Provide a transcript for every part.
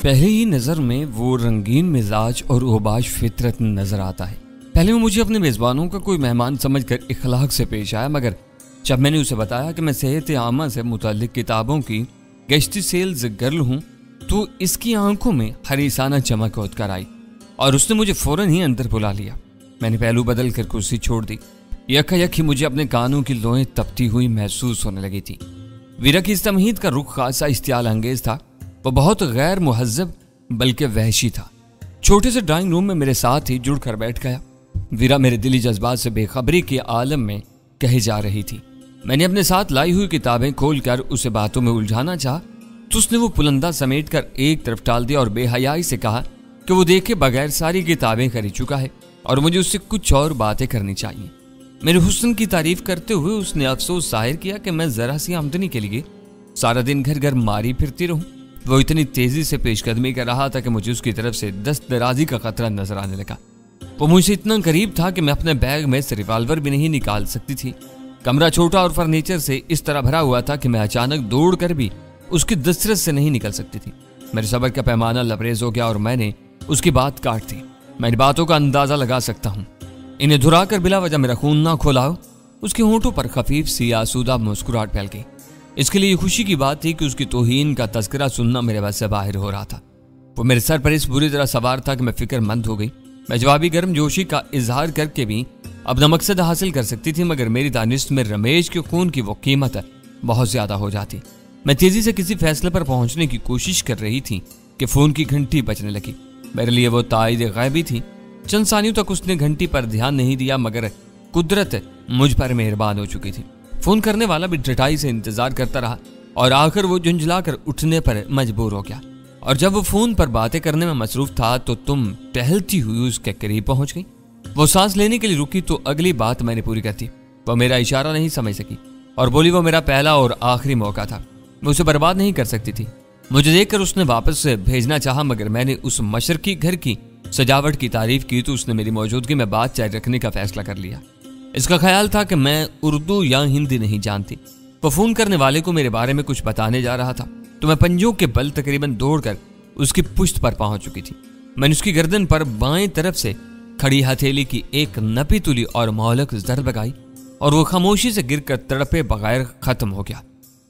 पहले ही नज़र में वो रंगीन मिजाज और ओबाश फितरत नजर आता है। पहले वो मुझे अपने मेज़बानों का कोई मेहमान समझकर इखलाक से पेश आया, मगर जब मैंने उसे बताया कि मैं सेहत आमा से मुताल्लिक किताबों की गश्ती सेल्स गर्ल हूँ तो इसकी आंखों में हरीसाना चमक उतर आई और उसने मुझे फौरन ही अंदर बुला लिया। मैंने पहलू बदल कर कुर्सी छोड़ दी। यकायक ही मुझे अपने कानों की लोएं तपती हुई महसूस होने लगी थी। वीरा की इस तमहीद का रुख खासा इश्तियाल अंगेज था। वो बहुत गैर मुहज्जब बल्कि वहशी था। छोटे से ड्राइंग रूम में मेरे साथ ही जुड़ कर बैठ गया। वीरा मेरे दिली जज्बात से बेखबरी के आलम में कही जा रही थी। मैंने अपने साथ लाई हुई किताबें खोलकर उसे बातों में उलझाना चाहा तो उसने वो पुलंदा समेट कर एक तरफ टाल दिया और बेहयाई से कहा कि वो देखे बगैर सारी किताबें खरीद चुका है और मुझे उससे कुछ और बातें करनी चाहिए। मेरे हुस्न की तारीफ करते हुए उसने अफसोस जाहिर किया कि मैं जरा सी आमदनी के लिए सारा दिन घर घर मारी फिरती रहूं। वो इतनी तेजी से पेशकदमी कर रहा था कि मुझे उसकी तरफ से दस्त दराजी का खतरा नजर आने लगा। वो मुझसे इतना करीब था कि मैं अपने बैग में से रिवॉल्वर भी नहीं निकाल सकती थी। कमरा छोटा और फर्नीचर से इस तरह भरा हुआ था कि मैं अचानक दौड़ कर भी उसकी दस्तरस से नहीं निकल सकती थी। मेरे सब्र का पैमाना लबरेज हो गया और मैंने उसकी बात काट दी। मैं इन बातों का अंदाजा लगा सकता हूँ। इन्हें धुराकर बिला वजह मेरा खून ना खोलाओ। उसके होंठों पर खफीफ सी आसूदा मुस्कुराहट फैल गई। इसके लिए खुशी की बात थी कि उसकी तौहीन का तज़किरा सुनना मेरे बस से बाहर हो रहा था। वो मेरे सर पर इस बुरी तरह सवार था कि मैं फिक्रमंद हो गई। मैं जवाबी गर्मजोशी का इजहार करके भी अपना मकसद हासिल कर सकती थी, मगर मेरी दानिश में रमेश के खून की वो कीमत बहुत ज्यादा हो जाती। मैं तेजी से किसी फैसले पर पहुंचने की कोशिश कर रही थी कि फोन की घंटी बजने लगी। मेरे लिए वो ताइद गैबी थी। चंद सानियों तक उसने घंटी पर ध्यान नहीं दिया, मगर कुदरत मुझ पर मेहरबान हो चुकी थी। फोन करने वाला भी डटाई से इंतजार करता रहा और आखिर वो झुंझलाकर उठने पर मजबूर हो गया। और जब वो फोन पर बातें करने में मसरूफ था तो तुम टहलती हुई उसके करीब पहुंच गई। वो सांस लेने के लिए रुकी तो अगली बात मैंने पूरी कर दी। वो मेरा इशारा नहीं समझ सकी और बोली वो मेरा पहला और आखिरी मौका था। मैं उसे बर्बाद नहीं कर सकती थी। मुझे देखकर उसने वापस से भेजना चाहा, मगर मैंने उस मशरकी घर की सजावट की तारीफ की तो उसने मेरी मौजूदगी में बात जारी रखने का फैसला कर लिया। इसका ख्याल था कि मैं उर्दू या हिंदी नहीं जानती। वो फोन करने वाले को मेरे बारे में कुछ बताने जा रहा था तो मैं पंजों के बल तकरीबन दौड़कर उसकी पुश्त पर पहुंच चुकी थी। मैंने उसकी गर्दन पर बाएं तरफ से खड़ी हथेली की एक नपी तुली और मोहलक ज़रब लगाई और वो खामोशी से गिरकर तड़पे बगैर खत्म हो गया।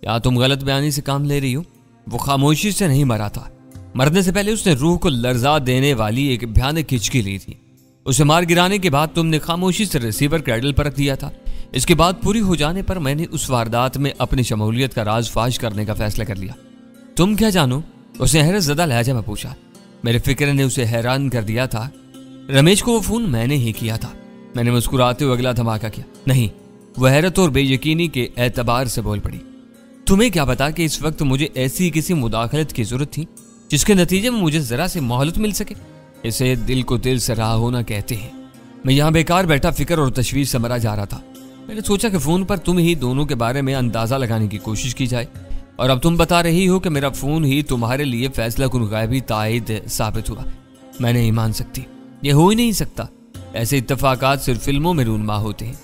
या तुम गलत बयानी से काम ले रही हो? वो खामोशी से नहीं मरा था। मरने से पहले उसने रूह को लर्जा देने वाली एक भयानक हिचकी ली थी। उसे मार गिराने के बाद तुमने खामोशी से रिसीवर क्रैडल पर रख दिया था। इसके बाद पूरी हो जाने पर मैंने उस वारदात में अपनी शमूलियत का राज फाश करने का फैसला कर लिया। तुम क्या जानो? उसने हैरत ज़दा लहजा में पूछा। मेरे फिक्र ने उसे हैरान कर दिया था। रमेश को वो फोन मैंने ही किया था। मैंने मुस्कुराते हुए अगला धमाका किया। नहीं, वह हैरत और बेयकीनी के एतबार से बोल पड़ी। तुम्हें क्या पता कि इस वक्त मुझे ऐसी किसी मुदाखलत की जरूरत थी जिसके नतीजे में मुझे जरा सी मोहलत मिल सके? इसे दिल को दिल से रहा होना कहते हैं। मैं यहाँ बेकार बैठा फिक्र और तशवीश से मरा जा रहा था। मैंने सोचा कि फोन पर तुम ही दोनों के बारे में अंदाजा लगाने की कोशिश की जाए और अब तुम बता रही हो कि मेरा फोन ही तुम्हारे लिए फैसला कुन गायबी तायद साबित हुआ। मैं नहीं मान सकती। ये हो ही नहीं सकता। ऐसे इत्तफाकात सिर्फ फिल्मों में रूनमा होते हैं।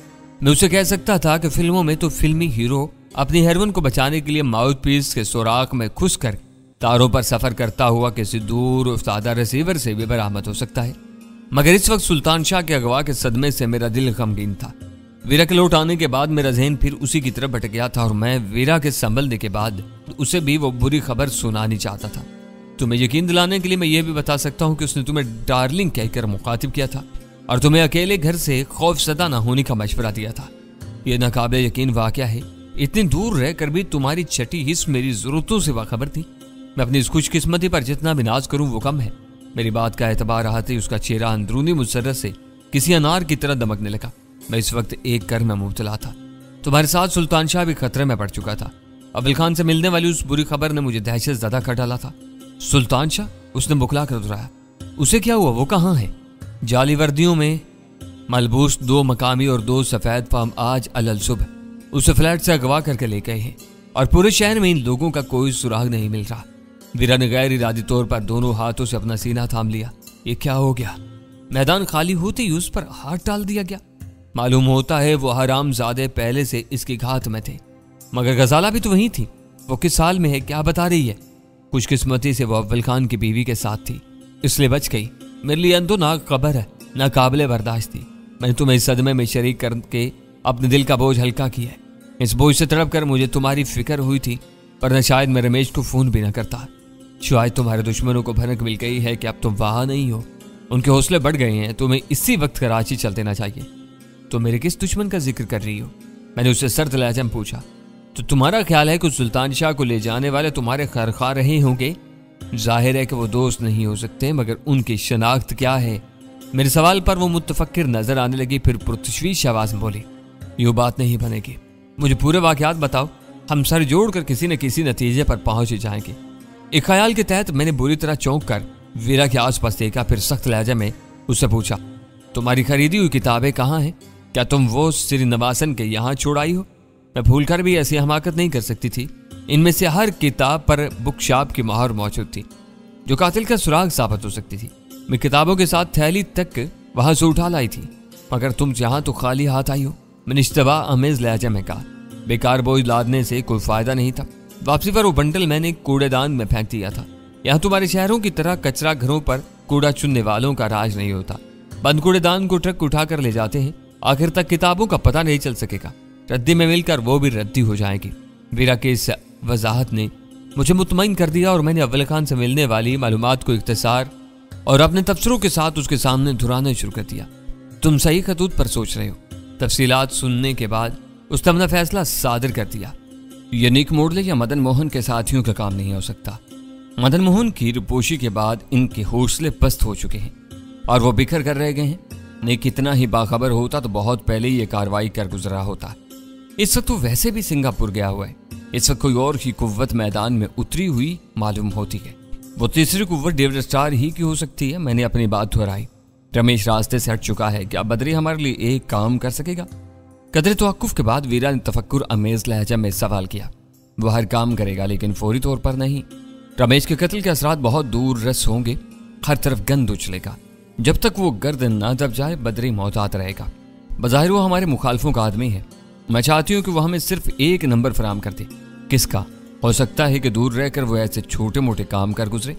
मैं उसे कह सकता था कि फिल्मों में तो फिल्मी हीरो अपनी हेरोइन को बचाने के लिए माउथ पीस के सुराख में खुश कर तारों पर सफर करता हुआ किसी दूर उफ्तादा रिसीवर से भी बरामद हो सकता है, मगर इस वक्त सुल्तान शाह के अगवा के सदमे से मेरा दिल गमगीन था। वीरा के लौट आने के बाद मेरा जहन फिर उसी की तरफ भटक गया था और मैं वीरा के संभलने के बाद उसे भी वो बुरी खबर सुनानी चाहता था। तुम्हें यकीन दिलाने के लिए मैं ये भी बता सकता हूँ कि उसने तुम्हें डार्लिंग कहकर मुखातिब किया था और तुम्हें अकेले घर से खौफज़दा न होने का मशवरा दिया था। यह नाकाबिल यकीन वाक़या है। इतनी दूर रहकर भी तुम्हारी छठी हिस्स मेरी जरूरतों से बाखबर थी। मैं अपनी इस खुशकिस्मती पर जितना भी नाज करूं वो कम है। मेरी बात का एतबार आते ही उसका चेहरा अंदरूनी मुसर्रत से किसी अनार की तरह दमकने लगा। मैं इस वक्त एक कर में मुब्तला था। तुम्हारे साथ सुल्तान शाह भी खतरे में पड़ चुका था। अब्दुल खान से मिलने वाली उस बुरी खबर ने मुझे दहशत ज़्यादा कर डाला था। सुल्तान शाह? उसने बुखला कर दोहराया। उसे क्या हुआ? वो कहाँ है? जाली वर्दियों में मलबूस 2 मकामी और 2 सफ़ेद फार्म आज अलल सुबह उसे फ्लैट से अगवा करके ले गए हैं और पूरे शहर में इन लोगों का कोई सुराग नहीं मिल रहा। वीरा ने गैर इरादी तौर पर दोनों हाथों से अपना सीना थाम लिया। ये क्या हो गया? मैदान खाली होते ही उस पर हाथ डाल दिया गया। मालूम होता है वो हरामजादे पहले से इसकी घात में थे, मगर गजाला भी तो वही थी। वो किस साल में है? क्या बता रही है? खुशकिस्मती से वो अव्वल खान की बीवी के साथ थी, इसलिए बच गई। मेरे लिए अंधो ना खबर है, ना काबिले बर्दाश्त थी। मैंने तुम्हें इस सदमे में शरीक करके अपने दिल का बोझ हल्का किया है। इस बोझ से तड़प कर मुझे तुम्हारी फिक्र हुई थी, वरना शायद मैं रमेश को फोन भी ना करता। शायद तुम्हारे दुश्मनों को भनक मिल गई है कि अब तुम वहां नहीं हो, उनके हौसले बढ़ गए हैं। तुम्हें इसी वक्त कराची चल देना चाहिए। तो मेरे किस दुश्मन का जिक्र कर रही हो? मैंने उससे सर्द लहजे में पूछा। तो तुम्हारा ख्याल है कि सुल्तान शाह को ले जाने वाले तुम्हारे खैरखा रहे होंगे? जाहिर है कि वो दोस्त नहीं हो सकते, मगर उनकी शनाख्त क्या है? मेरे सवाल पर वो मुतफक्किर नजर आने लगी, फिर पुरतशवीश आवाज में बोली, यूँ बात नहीं बनेगी। मुझे पूरे वाकयात बताओ, हम सर जोड़कर किसी न किसी नतीजे पर पहुंच जाएंगे। एक ख्याल के तहत मैंने बुरी तरह चौंक कर वीरा के आसपास देखा, फिर सख्त लहजे में उससे पूछा, तुम्हारी खरीदी हुई किताबें कहाँ हैं? क्या तुम वो श्रीनिवासन के यहाँ छोड़ आई हो? मैं भूल कर भी ऐसी हमाकत नहीं कर सकती थी। इनमें से हर किताब पर बुक शॉप की मोहर मौजूद थी, जो कातिल का सुराग साबित हो सकती थी। मैं किताबों के साथ थैली तक वहां से उठा लाई थी, मगर तुम यहाँ तो खाली हाथ आई हो। मैंने इश्तबा अमेज लहजे में कहा, बेकार बोझ लादने से कोई फायदा नहीं था। वापसी पर वो बंडल मैंने कूड़ेदान में फेंक दिया था। यहाँ तुम्हारे शहरों की तरह कचरा घरों पर कूड़ा चुनने वालों का राज नहीं होता। बंद कूड़ेदान को ट्रक उठा कर ले जाते हैं, आखिर तक किताबों का पता नहीं चल सकेगा। रद्दी में मिलकर वो भी रद्दी हो जाएगी। वीरा की इस वजाहत ने मुझे मुतमईन कर दिया और मैंने अव्वल खान से मिलने वाली मालूमात को इख्तिसार और अपने तबसरों के साथ उसके सामने दोहराना शुरू कर दिया। तुम सही खतूत पर सोच रहे हो। तफसीलात सुनने के बाद उसने अपना फैसला सादिर कर दिया। ये निक मोडले या मदन मोहन के साथियों का काम नहीं हो सकता। मदन मोहन की रुपोशी के बाद इनके हौसले पस्त हो चुके हैं और वो बिखर कर रह गए हैं। निक कितना ही बाखबर होता तो बहुत पहले ही ये कार्रवाई कर गुजरा होता। इस वक्त वो वैसे भी सिंगापुर गया हुआ है। इस वक्त कोई और ही कुव्वत मैदान में उतरी हुई मालूम होती है। वो तीसरी कुव्वत डेविड स्टार ही की हो सकती है। मैंने अपनी बात दोहराई। रमेश रास्ते से हट चुका है, क्या बदरी हमारे लिए एक काम कर सकेगा? कदरे तवक्कुफ के बाद वीरा ने तफक्कुर अमेज लहजा में सवाल किया। वो हर काम करेगा, लेकिन फौरी तौर पर नहीं। रमेश के कत्ल के असरात बहुत दूर रस होंगे, हर तरफ गंद उछलेगा। जब तक वो गर्द ना दब जाए, बदरी मोहतात रहेगा। बज़ाहिर वो हमारे मुखालफों का आदमी है। मैं चाहती हूँ कि वो हमें सिर्फ एक नंबर फराम कर दे। किसका? हो सकता है कि दूर रहकर वो ऐसे छोटे मोटे काम कर गुजरे।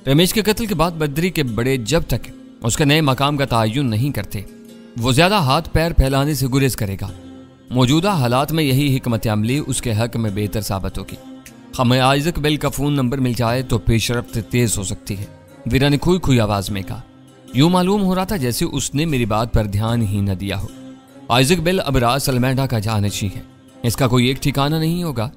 रमेश के कत्ल के बाद बदरी के बड़े जब तक उसके नए मकाम का तयन नहीं करते, वो ज्यादा हाथ पैर फैलाने से गुरेज करेगा। मौजूदा हालात में यही हिकमत अमली उसके हक में बेहतर साबित होगी। हमें आइजक बेल का फोन नंबर मिल जाए तो पेशरफ्त तेज हो सकती है। वीरा ने खुई खुई आवाज में कहा। यूं मालूम हो रहा था जैसे उसने मेरी बात पर ध्यान ही न दिया हो। आइजक बेल अब रास अलमेडा का जानशी है। इसका कोई एक ठिकाना नहीं होगा।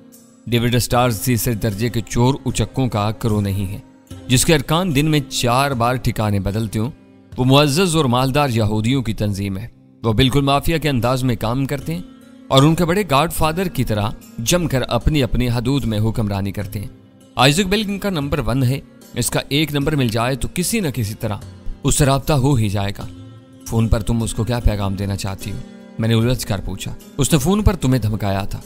डेविड स्टार्स तीसरे दर्जे के चोर उचक्कों का करो नहीं है, जिसके अरकान दिन में 4 बार ठिकाने बदलते हों। वो मुअज़्ज़ज़ और मालदार यहूदियों की तंजीम है। वो बिल्कुल माफिया के अंदाज में काम करते हैं और उनके बड़े गॉडफादर की तरह जमकर अपनी अपनी हदूद में हुक्मरानी करते हैं। आइजक बेल इनका नंबर 1 है। इसका एक नंबर मिल जाए तो किसी न किसी तरह उससे राब्ता हो ही जाएगा। फोन पर तुम उसको क्या पैगाम देना चाहती हो? मैंने उलझ कर पूछा। उसने फोन पर तुम्हें धमकाया था,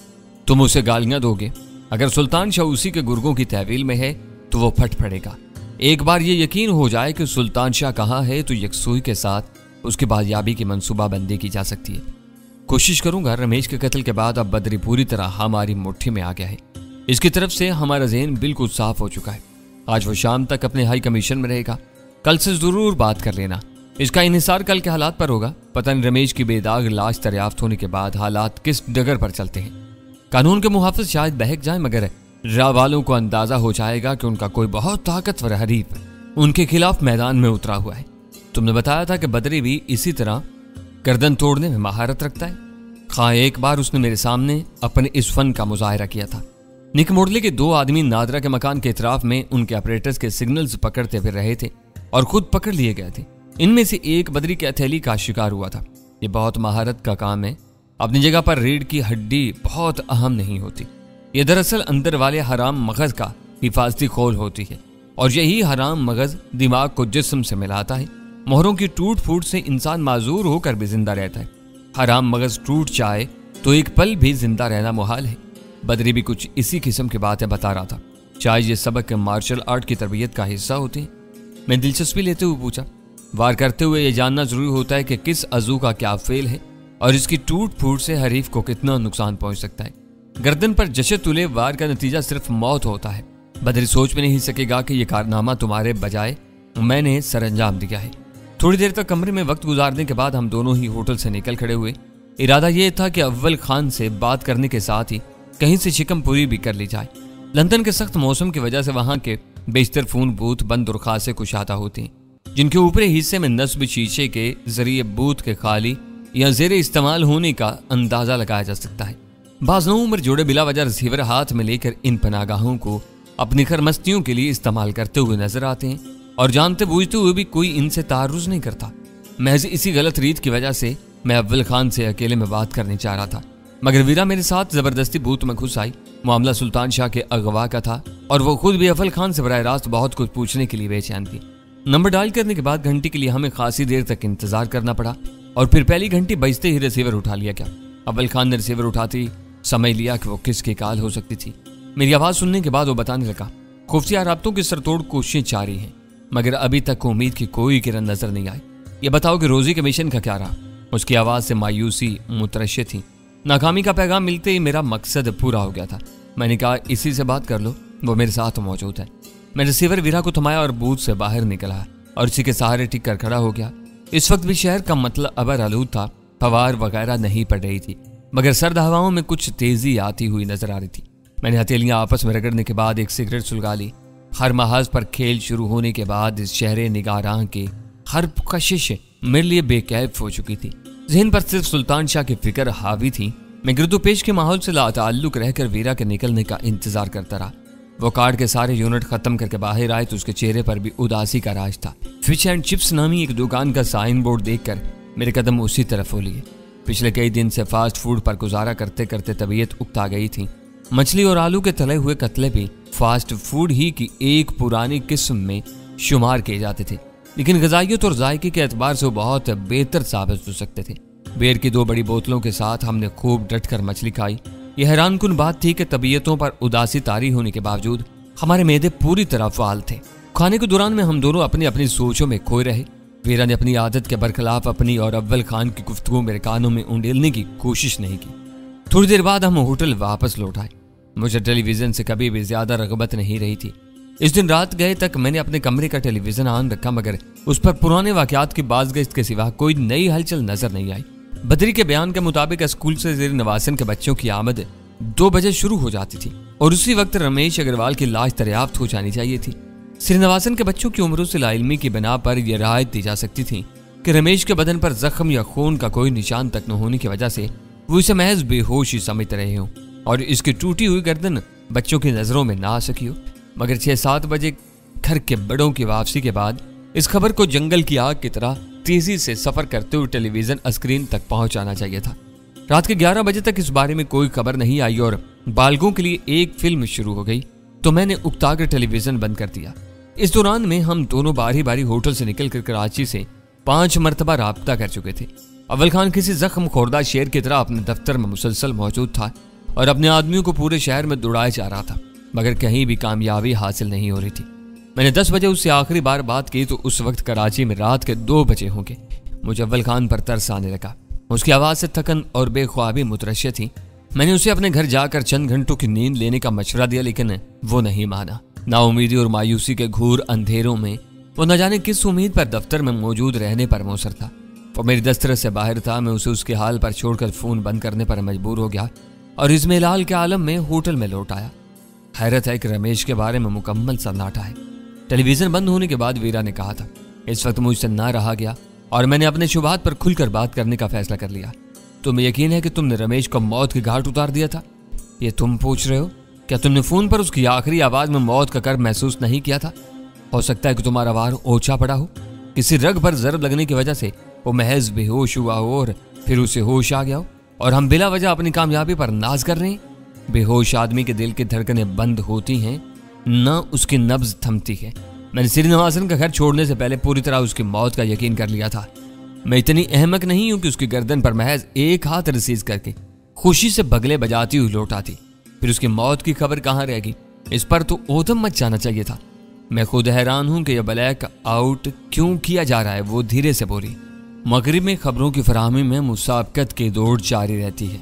तुम उसे गालियां दोगे। अगर सुल्तान शाह उसी के गुर्गों की तहवील में है तो वो फट पड़ेगा। एक बार ये यकीन हो जाए कि सुल्तान शाह कहाँ है तो यकसुई के साथ उसकी बाजियाबी की मंसूबाबंदी की जा सकती है। कोशिश करूंगा। रमेश के कत्ल के बाद अब बदरी पूरी तरह हमारी मुट्ठी में आ गया है। इसकी तरफ से हमारा ज़हन बिल्कुल साफ हो चुका है। आज वो शाम तक अपने हाई कमीशन में रहेगा। कल से जरूर बात कर लेना। इसका इन्हिसार कल के हालात पर होगा। पता नहीं रमेश की बेदाग लाश दरियाफ्त होने के बाद हालात किस डगर पर चलते हैं। कानून के मुहाफिज शायद बहक जाए, मगर राह वालों को अंदाजा हो जाएगा कि उनका कोई बहुत ताकतवर हरीफ उनके खिलाफ मैदान में उतरा हुआ है। तुमने बताया था कि बदरी भी इसी तरह गर्दन तोड़ने में महारत रखता है। हाँ, एक बार उसने मेरे सामने अपने इस फन का मुजाहिरा किया था। निक मोडले के 2 आदमी नादरा के मकान के इतराफ में उनके ऑपरेटर्स के सिग्नल्स पकड़ते फिर रहे थे और खुद पकड़ लिए गए थे। इनमें से एक बदरी के हथेली का शिकार हुआ था। ये बहुत महारत का काम है। अपनी जगह पर रीढ़ की हड्डी बहुत अहम नहीं होती। ये दरअसल अंदर वाले हराम मगज का हिफाजती खोल होती है और यही हराम मगज दिमाग को जिस्म से मिलाता है। मोहरों की टूट फूट से इंसान माजूर होकर भी जिंदा रहता है। हराम मगज टूट जाए तो एक पल भी जिंदा रहना मुहाल है। बदरी भी कुछ इसी किस्म की बातें बता रहा था। शायद ये सबक मार्शल आर्ट की तरबियत का हिस्सा होती है। मैं दिलचस्पी लेते हुए पूछा। वार करते हुए ये जानना जरूरी होता है कि किस अजू का क्या फेल है और इसकी टूट फूट से हरीफ को कितना नुकसान पहुंच सकता है। गर्दन पर जशे तुले वार का नतीजा सिर्फ मौत होता है। बदरी सोच में नहीं सकेगा कि यह कारनामा तुम्हारे बजाय मैंने सरअंजाम दिया है। थोड़ी देर तक कमरे में वक्त गुजारने के बाद हम दोनों ही होटल से निकल खड़े हुए। इरादा यह था कि अव्वल खान से बात करने के साथ ही कहीं से शिकम पूरी भी कर ली जाए। लंदन के सख्त मौसम की वजह से वहां के बेशतर फोन बूथ बंद और खासे कुशादा होते हैं, जिनके ऊपरी हिस्से में नस्ब शीशे के जरिए बूथ के खाली या जेर इस्तेमाल होने का अंदाजा लगाया जा सकता है। बाज़ नौ उम्र जोड़े बिला वजह रिसीवर हाथ में लेकर इन पनागाहों को अपनी खरमस्तियों के लिए इस्तेमाल करते हुए नजर आते हैं और जानते बूझते हुए भी कोई इनसे तारुज नहीं करता। महज इसी गलत रीत की वजह से मैं अव्वल खान से अकेले में बात करने चाह रहा था, मगर वीरा मेरे साथ जबरदस्ती बूथ में घुस आई। मामला सुल्तान शाह के अगवा का था और वो खुद भी अव्वल खान से बराह रास्त बहुत कुछ पूछने के लिए बेचैन थी। नंबर डायल करने के बाद घंटी के लिए हमें खासी देर तक इंतजार करना पड़ा और फिर पहली घंटी बजते ही रिसीवर उठा लिया गया। अव्वल खान ने रिसीवर उठाते ही समझ लिया कि वो किसकी कॉल हो सकती थी। मेरी आवाज सुनने के बाद वो बताने लगा, खुफिया राब्तों की सरतोड़ कोशिशें जारी हैं, मगर अभी तक उम्मीद की कोई किरण नजर नहीं आई। ये बताओ कि रोजी के मिशन का क्या रहा? उसकी आवाज से मायूसी मुतरश्शे थी। नाकामी का पैगाम मिलते ही मेरा मकसद पूरा हो गया था। मैंने कहा, इसी से बात कर लो, वो मेरे साथ मौजूद है। मैं रिसीवर वीरा को थमाया और बूथ से बाहर निकला और इसी के सहारे टिक कर खड़ा हो गया। इस वक्त भी शहर का मतलब अबर आलूद था, फवार वगैरह नहीं पड़ रही थी, मगर सर्द हवाओं में कुछ तेजी आती हुई नजर आ रही थी। मैंने हथेलियां आपस में रगड़ने के बाद एक सिगरेट सुलगा ली। हर महाज पर खेल शुरू होने के बाद इस शहर निगारां के हर कशिश मेरे लिए बेकैफ हो चुकी थी। जहन पर सिर्फ सुल्तान शाह की फिक्र हावी थी। मैं गिरदो पेश के माहौल से लाताल्लुक रहकर वीरा के निकलने का इंतजार करता रहा। वो कार्ड के सारे यूनिट खत्म करके बाहर आए तो उसके चेहरे पर भी उदासी का राज था। फिश एंड चिप्स नामी एक दुकान का साइन बोर्ड देखकर मेरे कदम उसी तरफ हो लिए। पिछले कई दिन से फास्ट फूड पर गुजारा करते करते तबीयत उकता गई थी। मछली और आलू के तले हुए कतले भी फास्ट फूड ही की एक पुरानी किस्म में शुमार किए जाते थे, लेकिन ग़िज़ाइयत और जायके के एतबार से वो बहुत बेहतर साबित हो सकते थे। बियर की 2 बड़ी बोतलों के साथ हमने खूब डटकर मछली खाई। यह हैरानकुन बात थी कि तबीयतों पर उदासी तारी होने के बावजूद हमारे मेदे पूरी तरह फाल थे। खाने के दौरान में हम दोनों अपनी अपनी सोचों में खोए रहे। वीरा ने अपनी आदत के बरखिलाफ अपनी और अव्वल खान की गुफ्तगू मेरे कानों में उंडेलने की कोशिश नहीं की। थोड़ी देर बाद हम होटल वापस लौट आए। मुझे टेलीविजन से कभी भी ज्यादा रगबत नहीं रही थी। इस दिन रात गए तक मैंने अपने कमरे का टेलीविजन ऑन रखा, मगर उस पर पुराने वाकयात की बाज़गश्त के सिवा कोई नई हलचल नजर नहीं आई। बदरी के बयान के मुताबिक स्कूल से ज़ेर नवासन के बच्चों की आमद 2 बजे शुरू हो जाती थी और उसी वक्त रमेश अग्रवाल की लाश दरियाफ्त हो जानी चाहिए थी। श्रीनिवासन के बच्चों की उम्रों से लाइल्मी की बिना पर यह राहत दी जा सकती थी कि रमेश के बदन पर जख्म या खून का कोई निशान तक न होने की वजह से वो इसे महज बेहोशी समझते रहे हों और इसकी टूटी हुई गर्दन बच्चों की नजरों में ना आ सकी हो। मगर 6-7 बजे घर के बड़ों की वापसी के बाद इस खबर को जंगल की आग की तरह तेजी से सफर करते हुए टेलीविजन स्क्रीन तक पहुंचाना चाहिए था। रात के 11 बजे तक इस बारे में कोई खबर नहीं आई और बालगों के लिए एक फिल्म शुरू हो गई तो मैंने उकताकर टेलीविजन बंद कर दिया। इस दौरान में हम दोनों बारी बारी होटल से निकलकर कराची से 5 मरतबा राब्ता कर चुके थे। अव्वल खान किसी जख्म खोरदा शेर की तरह अपने दफ्तर में मुसलसल मौजूद था और अपने आदमियों को पूरे शहर में दौड़ाया जा रहा था, मगर कहीं भी कामयाबी हासिल नहीं हो रही थी। मैंने 10 बजे उससे आखिरी बार बात की तो उस वक्त कराची में रात के 2 बजे होंगे। मुझे अव्वल खान पर तरस आने लगा। उसकी आवाज़ से थकन और बेख्वाबी मुतरश्शे थी। मैंने उसे अपने घर जाकर चंद घंटों की नींद लेने का मशवरा दिया, लेकिन वो नहीं माना। नाउमीदी और मायूसी के घूर अंधेरों में वो न जाने किस उम्मीद पर दफ्तर में मौजूद रहने पर मोसर था। वो मेरी दस्तरस से बाहर था। मैं उसे उसके हाल पर छोड़कर फ़ोन बंद करने पर मजबूर हो गया और इस्मेलाल के आलम में होटल में लौट आया। हैरत है कि रमेश के बारे में मुकम्मल सन्नाटा है। टेलीविज़न बंद होने के बाद वीरा ने कहा था, इस वक्त मुझसे ना रहा गया और मैंने अपने शुबात पर खुलकर बात करने का फैसला कर लिया। तुम्हें यकीन है कि तुमने रमेश को मौत के घाट उतार दिया था? ये तुम पूछ रहे हो? क्या तुमने फ़ोन पर उसकी आखिरी आवाज़ में मौत का कर्ब महसूस नहीं किया था? हो सकता है कि तुम्हारा वार ओछा पड़ा हो, किसी रग पर जरब लगने की वजह से वो महज बेहोश हुआ हो और फिर उसे होश आ गया हो और हम बिला वजह अपनी कामयाबी पर नाज कर रहे हैं। बेहोश आदमी के दिल की धड़कनें बंद होती हैं, न उसकी नब्ज थमती है। मैंने श्रीनिवासन का घर छोड़ने से पहले पूरी तरह उसकी मौत का यकीन कर लिया था। मैं इतनी अहमक नहीं हूं कि उसकी गर्दन पर महज एक हाथ रसीज करके खुशी से बगले बजाती हुई लौट आती। फिर उसकी मौत की खबर कहाँ रहेगी, इस पर तो ओदम मच जाना चाहिए था। मैं खुद हैरान हूं कि यह ब्लैक आउट क्यों किया जा रहा है। वो धीरे से बोली। मगरिब में खबरों की फराहमी में मुसाबकत की दौड़ जारी रहती है।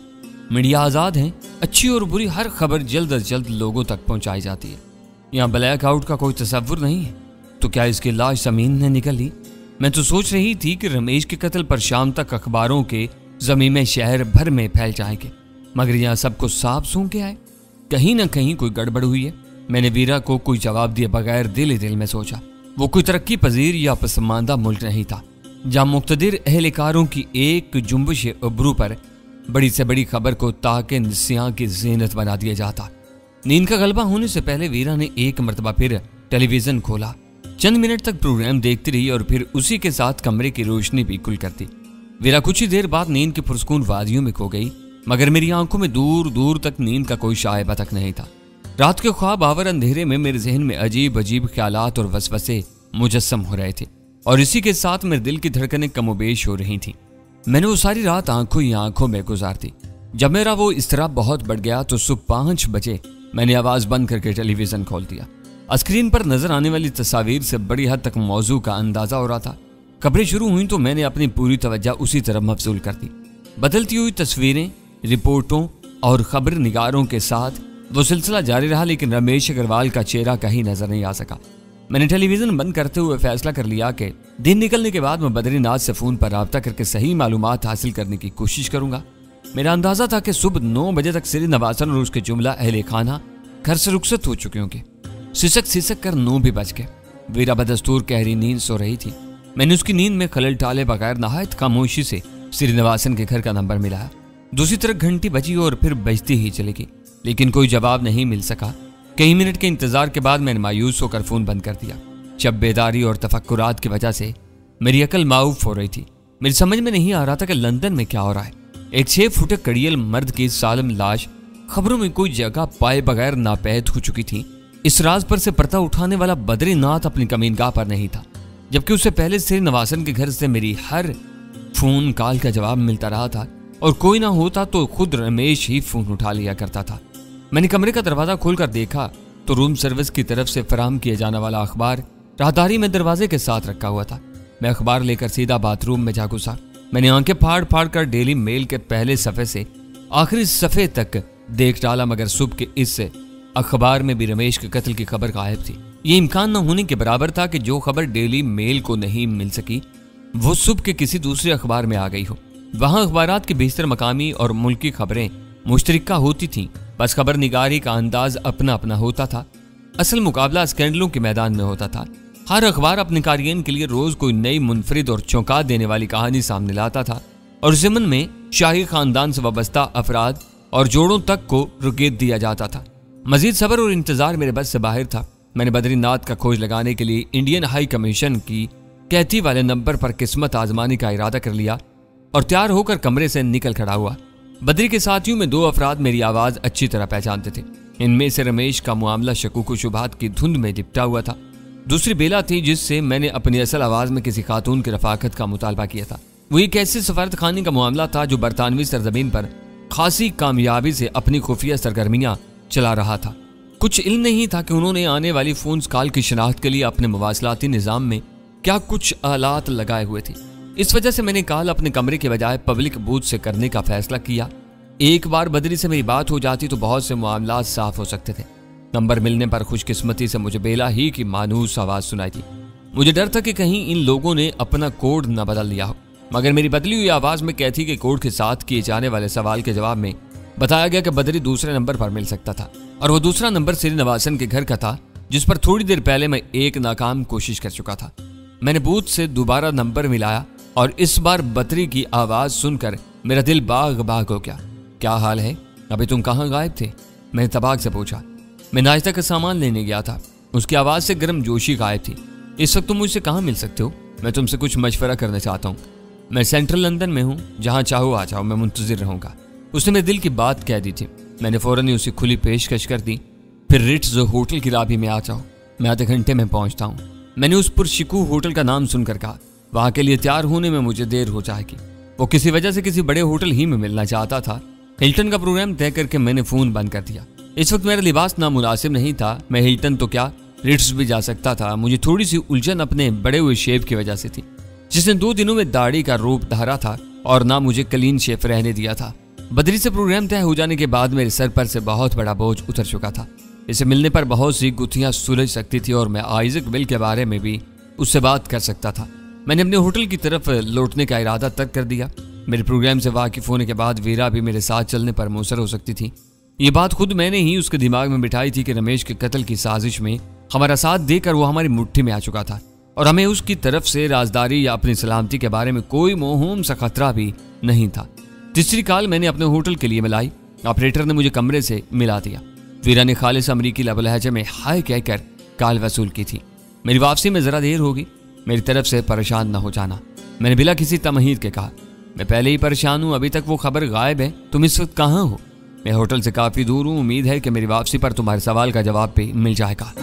मीडिया आज़ाद है, अच्छी और बुरी हर खबर जल्द अज जल्द लोगों तक पहुंचाई जाती है। यहाँ ब्लैकआउट का कोई तस्वुर नहीं है। तो क्या इसकी लाश जमीन में निकल ली? मैं तो सोच रही थी कि रमेश के कत्ल पर शाम तक अखबारों के ज़मीमे शहर भर में फैल जाएंगे, मगर यहाँ सबको साफ सूंघ के आए। कहीं ना कहीं कोई गड़बड़ हुई है। मैंने वीरा को कोई जवाब दिए बगैर दिल ही दिल में सोचा। वो कोई तरक्की पजीर या पसमानदा मुल्क नहीं था जहाँ मुक्तदिर अहलकारों की एक जुम्बिश अबरू पर बड़ी से बड़ी खबर को ताके निस्यां की जीनत बना दिया जाता। नींद का गलबा होने से पहले वीरा ने एक मरतबा फिर टेलीविजन खोला। चंद मिनट तक प्रोग्राम देखती रही और फिर उसी के साथ कमरे की रोशनी भी कुल कर दी। वीरा कुछ ही देर बाद नींद की पुरस्कून वादियों में खो गई, मगर मेरी आंखों में दूर दूर तक नींद का कोई शायबा तक नहीं था। रात के ख्वाब आवर अंधेरे में मेरे जहन में अजीब अजीब ख्यालात और वसवसे मुजस्सम हो रहे थे और इसी के साथ मेरे दिल की धड़कनें कमोबेश हो रही थीं। मैंने वो सारी रात आंखों ही आंखों में गुजार दी। जब मेरा वो इस्तराब बहुत बढ़ गया तो सुबह 5 बजे मैंने आवाज बंद करके टेलीविजन खोल दिया। स्क्रीन पर नजर आने वाली तस्वीर से बड़ी हद तक मौजू का अंदाजा हो रहा था। खबरें शुरू हुई तो मैंने अपनी पूरी तवज्जो उसी तरफ मबजूल कर दी। बदलती हुई तस्वीरें, रिपोर्टों और खबर निगारों के साथ वो सिलसिला जारी रहा, लेकिन रमेश अग्रवाल का चेहरा कहीं नजर नहीं आ सका। मैंने टेलीविजन बंद करते हुए फैसला कर लिया कि दिन निकलने के बाद मैं बद्रीनाथ से फोन पर राब्ता करके सही मालूमात हासिल करने की कोशिश करूंगा। मेरा अंदाजा था कि सुबह 9 बजे तक सिरी नवासन और उसके जुमला अहले खाना घर से रुखसत हो चुके होंगे। सिसक सिसक कर 9 भी बज गए। वीरा बदस्तूर गहरी नींद सो रही थी। मैंने उसकी नींद में खलल डाले बगैर नहायत खामोशी से श्रीनिवासन के घर का नंबर मिलाया। दूसरी तरफ घंटी बजी और फिर बजती ही चली गई, लेकिन कोई जवाब नहीं मिल सका। कई मिनट के इंतजार के बाद मैंने मायूस होकर फोन बंद कर दिया। जब बेदारी और तफक्कुरात की वजह से मेरी अकल माऊफ हो रही थी। मेरी समझ में नहीं आ रहा था कि लंदन में क्या हो रहा है। एक 6 फुट कड़ियल मर्द की सालम लाश खबरों में कोई जगह पाए बगैर नापैद हो चुकी थी। इस राज पर से पर्दा उठाने वाला बद्रीनाथ अपनी कमीनगाह पर नहीं था, जबकि उससे पहले श्रीनिवासन के घर से मेरी हर फोन कॉल का जवाब मिलता रहा था और कोई ना होता तो खुद रमेश ही फोन उठा लिया करता था। मैंने कमरे का दरवाजा खोलकर देखा तो रूम सर्विस की तरफ से फराहम किया जाने वाला अखबार राहदारी में दरवाजे के साथ रखा हुआ था। मैं अखबार लेकर सीधा बाथरूम में जा घुसा। मैंने आंखें फाड़ फाड़ कर डेली मेल के पहले सफ़े से आखिरी सफ़े तक देख डाला, मगर सुबह के इस अखबार में भी रमेश के कत्ल की खबर गायब थी। ये इम्कान न होने के बराबर था कि जो खबर डेली मेल को नहीं मिल सकी वो सुबह के किसी दूसरे अखबार में आ गई हो। वहां अखबारात की बेशतर मकामी और मुल्की खबरें मुश्तरका होती थीं, बस खबर निगारी का अंदाज अपना अपना होता था। असल मुकाबला स्कैंडलों के मैदान में होता था। हर अखबार अपने कारियन के लिए रोज कोई नई मुनफरिद और चौंका देने वाली कहानी सामने लाता था और ज़िमन में शाही खानदान से वाबस्ता अफराद और जोड़ों तक को रुकेत दिया जाता था। मजीद सब्र और इंतजार मेरे बस से बाहर था। मैंने बद्रीनाथ का खोज लगाने के लिए इंडियन हाई कमीशन की कैथी वाले नंबर पर किस्मत आजमाने का इरादा कर लिया और तैयार होकर कमरे से निकल खड़ा हुआ। बद्री के साथियों में 2 अफराद मेरी आवाज अच्छी तरह पहचानते थे। इनमें से रमेश का मामला शकूक शुबहात की धुंध में लिपटा हुआ था। दूसरी बेला थी जिससे मैंने अपनी असल आवाज में किसी खातून की रफाकत का मुतालबा किया था। वो एक ऐसे सफारत खाने का मामला था जो बरतानवी सरजमीन पर खासी कामयाबी से अपनी खुफिया सरगर्मियां चला रहा था। कुछ इल्म नहीं था कि उन्होंने आने वाली फोन कॉल की शनाख्त के लिए अपने मवासलाती निज़ाम में क्या कुछ आलात लगाए हुए थे। इस वजह से मैंने कॉल अपने कमरे के बजाय पब्लिक बूथ से करने का फैसला किया। एक बार बद्री से मेरी बात हो जाती तो बहुत से मामलात साफ हो सकते थे। नंबर मिलने पर खुशकिस्मती से मुझे बेला ही की मानूस आवाज सुनाई दी। मुझे डर था कि कहीं इन लोगों ने अपना कोड न बदल लिया हो, मगर मेरी बदली हुई आवाज में कैथी के कोड के साथ किए जाने वाले सवाल के जवाब में बताया गया कि बद्री दूसरे नंबर पर मिल सकता था और वो दूसरा नंबर श्रीनिवासन के घर का था, जिस पर थोड़ी देर पहले मैं एक नाकाम कोशिश कर चुका था। मैंने बूथ से दोबारा नंबर मिलाया और इस बार बद्री की आवाज सुनकर मेरा दिल बाग बाग हो गया। क्या हाल है? अभी तुम कहाँ गायब थे? मैंने तबाक से पूछा। मैं नाश्ता का सामान लेने गया था। उसकी आवाज से गर्म जोशी गायब थी। इस वक्त तुम मुझसे कहाँ मिल सकते हो? मैं तुमसे कुछ मशवरा करना चाहता हूँ। मैं सेंट्रल लंदन में हूँ, जहाँ चाहो आ जाओ, मैं मुंतजिर रहूंगा। उसने मेरे दिल की बात कह दी थी। मैंने फौरन ही उसे खुली पेशकश कर दी। फिर रिट्ज होटल की लॉबी में आ जाओ, मैं आधे घंटे में पहुंचता हूँ। मैंने उस पुरशिकू होटल का नाम सुनकर कहा। वहां के लिए तैयार होने में मुझे देर हो जाएगी। वो किसी वजह से किसी बड़े होटल ही में मिलना चाहता था। हिल्टन का प्रोग्राम तय करके मैंने फोन बंद कर दिया। इस वक्त मेरा लिबास नामुनासिब नहीं था। मैं हिल्टन तो क्या रिट्ज भी जा सकता था। मुझे थोड़ी सी उलझन अपने बड़े हुए शेव की वजह से थी, जिसने 2 दिनों में दाढ़ी का रूप धारा था और ना मुझे क्लीन शेव रहने दिया था। बद्री से प्रोग्राम तय हो जाने के बाद मेरे सर पर से बहुत बड़ा बोझ उतर चुका था। इसे मिलने पर बहुत सी गुत्थियां सुलझ सकती थी और मैं आइजक बिल के बारे में भी उससे बात कर सकता था। मैंने अपने होटल की तरफ लौटने का इरादा तक कर दिया। मेरे प्रोग्राम से वाकिफ होने के बाद वीरा भी मेरे साथ चलने पर मुसर हो सकती थी। ये बात खुद मैंने ही उसके दिमाग में बिठाई थी कि रमेश के कत्ल की साजिश में हमारा साथ देकर वो हमारी मुट्ठी में आ चुका था और हमें उसकी तरफ से राजदारी या अपनी सलामती के बारे में कोई मोहूम सा खतरा भी नहीं था। तीसरी कॉल मैंने अपने होटल के लिए मिलाई। ऑपरेटर ने मुझे कमरे से मिला दिया। वीरा ने खालिस अमरीकी लहजे में हाय कहकर कॉल वसूल की थी। मेरी वापसी में जरा देर होगी, मेरी तरफ से परेशान न हो जाना। मैंने बिला किसी तमहीद के कहा, मैं पहले ही परेशान हूँ, अभी तक वो खबर गायब है, तुम इस वक्त कहाँ हो? मैं होटल से काफी दूर हूँ, उम्मीद है कि मेरी वापसी पर तुम्हारे सवाल का जवाब भी मिल जाएगा।